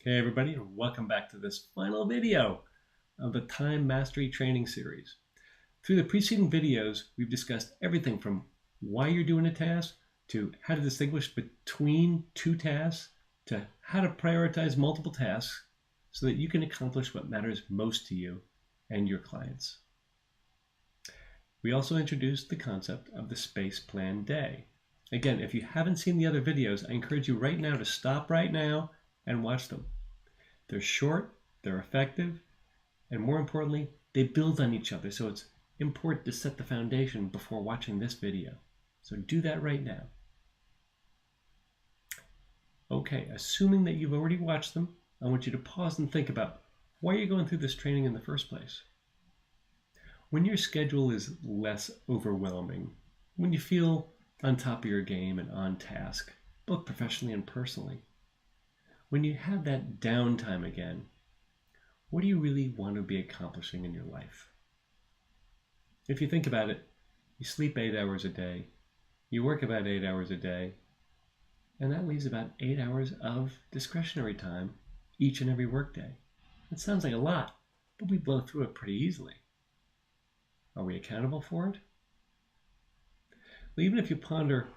Hey everybody, and welcome back to this final video of the Time Mastery Training Series. Through the preceding videos, we've discussed everything from why you're doing a task, to how to distinguish between two tasks, to how to prioritize multiple tasks so that you can accomplish what matters most to you and your clients. We also introduced the concept of the space plan day. Again, if you haven't seen the other videos, I encourage you right now to stop right now and watch them. They're short, they're effective, and more importantly, they build on each other, so it's important to set the foundation before watching this video. So do that right now. Okay, assuming that you've already watched them, I want you to pause and think about why you're going through this training in the first place. When your schedule is less overwhelming, when you feel on top of your game and on task, both professionally and personally, when you have that downtime again, what do you really want to be accomplishing in your life? If you think about it, you sleep 8 hours a day, you work about 8 hours a day, and that leaves about 8 hours of discretionary time each and every workday. It sounds like a lot, but we blow through it pretty easily. Are we accountable for it? Well, even if you ponder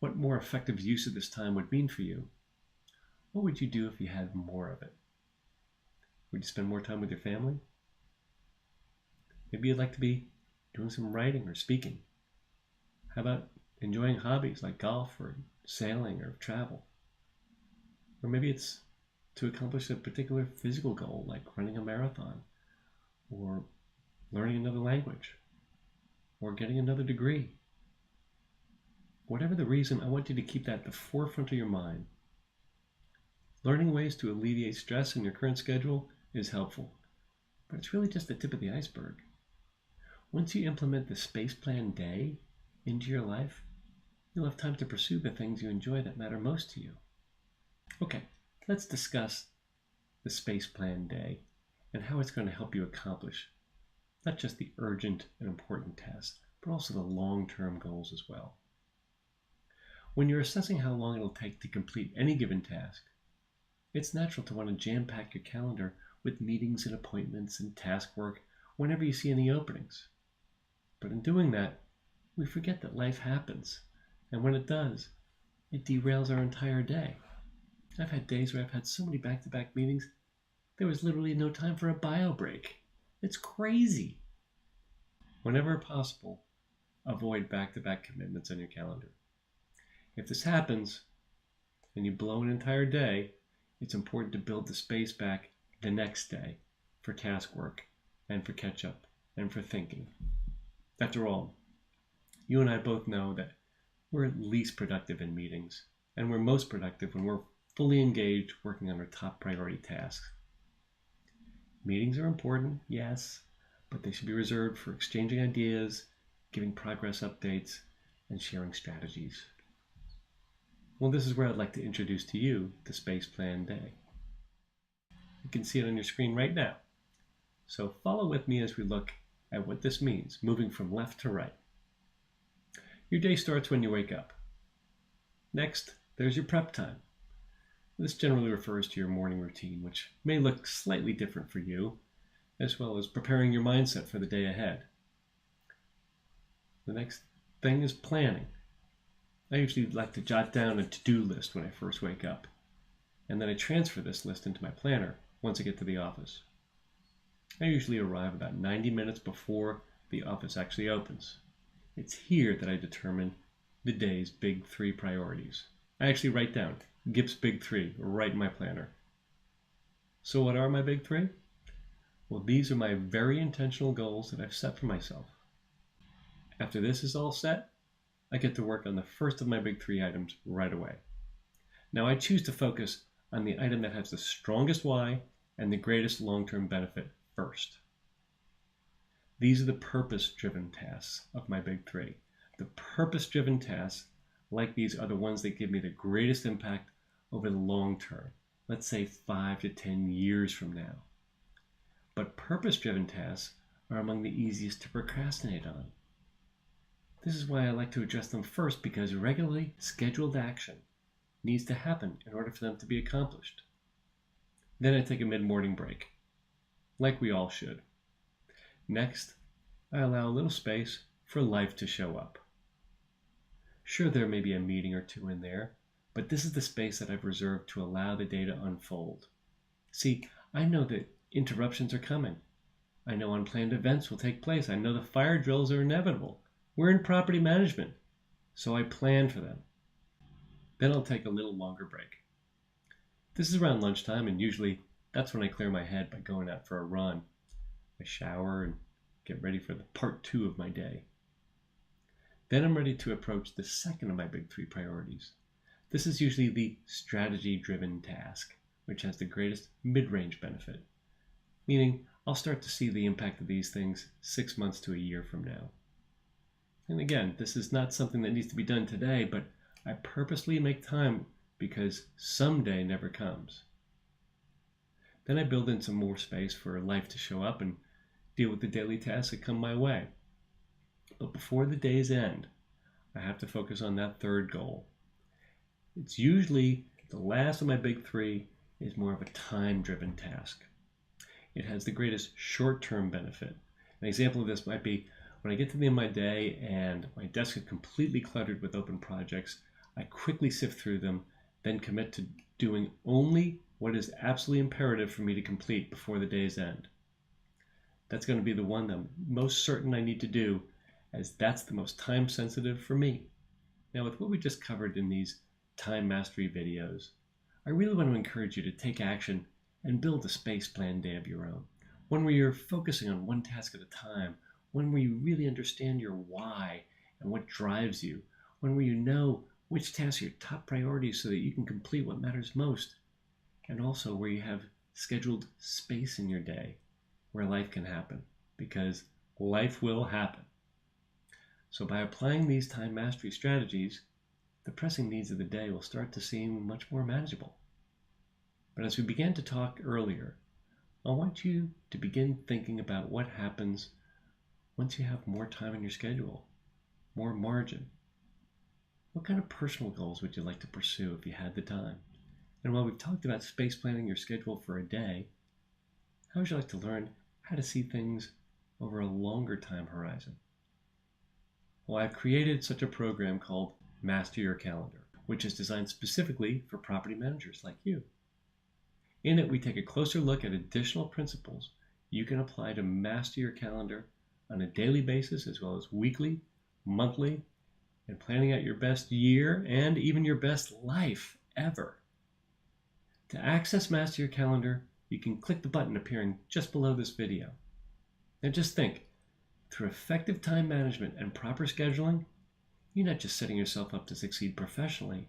what more effective use of this time would mean for you, what would you do if you had more of it? Would you spend more time with your family? Maybe you'd like to be doing some writing or speaking. How about enjoying hobbies like golf or sailing or travel? Or maybe it's to accomplish a particular physical goal like running a marathon or learning another language or getting another degree. Whatever the reason, I want you to keep that at the forefront of your mind. Learning ways to alleviate stress in your current schedule is helpful, but it's really just the tip of the iceberg. Once you implement the space plan day into your life, you'll have time to pursue the things you enjoy that matter most to you. Okay, let's discuss the space plan day and how it's going to help you accomplish not just the urgent and important tasks, but also the long-term goals as well. When you're assessing how long it'll take to complete any given task, it's natural to want to jam-pack your calendar with meetings and appointments and task work whenever you see any openings. But in doing that, we forget that life happens, and when it does, it derails our entire day. I've had days where I've had so many back-to-back meetings, there was literally no time for a bio break. It's crazy. Whenever possible, avoid back-to-back commitments on your calendar. If this happens, and you blow an entire day, it's important to build the space back the next day for task work and for catch-up and for thinking. After all, you and I both know that we're least productive in meetings, and we're most productive when we're fully engaged working on our top priority tasks. Meetings are important, yes, but they should be reserved for exchanging ideas, giving progress updates, and sharing strategies. Well, this is where I'd like to introduce to you the Space Plan Day. You can see it on your screen right now. So follow with me as we look at what this means, moving from left to right. Your day starts when you wake up. Next, there's your prep time. This generally refers to your morning routine, which may look slightly different for you, as well as preparing your mindset for the day ahead. The next thing is planning. I usually like to jot down a to-do list when I first wake up, and then I transfer this list into my planner once I get to the office. I usually arrive about 90 minutes before the office actually opens. It's here that I determine the day's big 3 priorities. I actually write down Gip's big 3 right in my planner. So what are my big 3? Well, these are my very intentional goals that I've set for myself. After this is all set, I get to work on the first of my big 3 items right away. Now I choose to focus on the item that has the strongest why and the greatest long-term benefit first. These are the purpose-driven tasks of my big 3. The purpose-driven tasks, like these, are the ones that give me the greatest impact over the long term, let's say 5 to 10 years from now. But purpose-driven tasks are among the easiest to procrastinate on. This is why I like to address them first, because regularly scheduled action needs to happen in order for them to be accomplished. Then I take a mid-morning break, like we all should. Next, I allow a little space for life to show up. Sure, there may be a meeting or two in there, but this is the space that I've reserved to allow the day to unfold. See, I know that interruptions are coming. I know unplanned events will take place. I know the fire drills are inevitable. We're in property management, so I plan for them. Then I'll take a little longer break. This is around lunchtime, and usually that's when I clear my head by going out for a run. I shower and get ready for the part 2 of my day. Then I'm ready to approach the second of my big 3 priorities. This is usually the strategy-driven task, which has the greatest mid-range benefit, meaning I'll start to see the impact of these things 6 months to a year from now. And again, this is not something that needs to be done today, but I purposely make time because someday never comes. Then I build in some more space for life to show up and deal with the daily tasks that come my way. But before the day's end, I have to focus on that third goal. It's usually the last of my big 3 is more of a time-driven task. It has the greatest short-term benefit. An example of this might be when I get to the end of my day and my desk is completely cluttered with open projects, I quickly sift through them, then commit to doing only what is absolutely imperative for me to complete before the day's end. That's going to be the one that I'm most certain I need to do, as that's the most time sensitive for me. Now, with what we just covered in these time mastery videos, I really want to encourage you to take action and build a space plan day of your own. One where you're focusing on one task at a time, one where you really understand your why and what drives you, one where you know which tasks are your top priorities so that you can complete what matters most, and also where you have scheduled space in your day where life can happen, because life will happen. So by applying these time mastery strategies, the pressing needs of the day will start to seem much more manageable. But as we began to talk earlier, I want you to begin thinking about what happens once you have more time in your schedule, more margin. What kind of personal goals would you like to pursue if you had the time? And while we've talked about space planning your schedule for a day, how would you like to learn how to see things over a longer time horizon? Well, I've created such a program called Master Your Calendar, which is designed specifically for property managers like you. In it, we take a closer look at additional principles you can apply to master your calendar on a daily basis, as well as weekly, monthly, and planning out your best year and even your best life ever. To access Master Your Calendar, you can click the button appearing just below this video. Now just think, through effective time management and proper scheduling, you're not just setting yourself up to succeed professionally,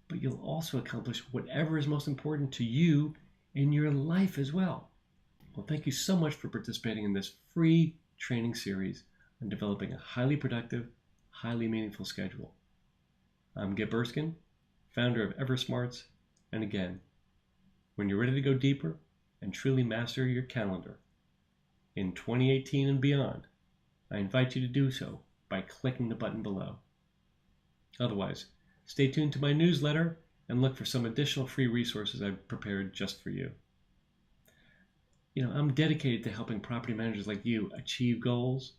but you'll also accomplish whatever is most important to you in your life as well. Well, thank you so much for participating in this free training series on developing a highly productive, highly meaningful schedule. I'm Gip Erskine, founder of Eversmarts, and again, when you're ready to go deeper and truly master your calendar in 2018 and beyond, I invite you to do so by clicking the button below. Otherwise, stay tuned to my newsletter and look for some additional free resources I've prepared just for you. I'm dedicated to helping property managers like you achieve goals,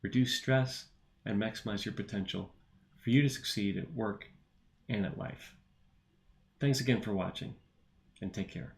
reduce stress, and maximize your potential for you to succeed at work and at life. Thanks again for watching, and take care.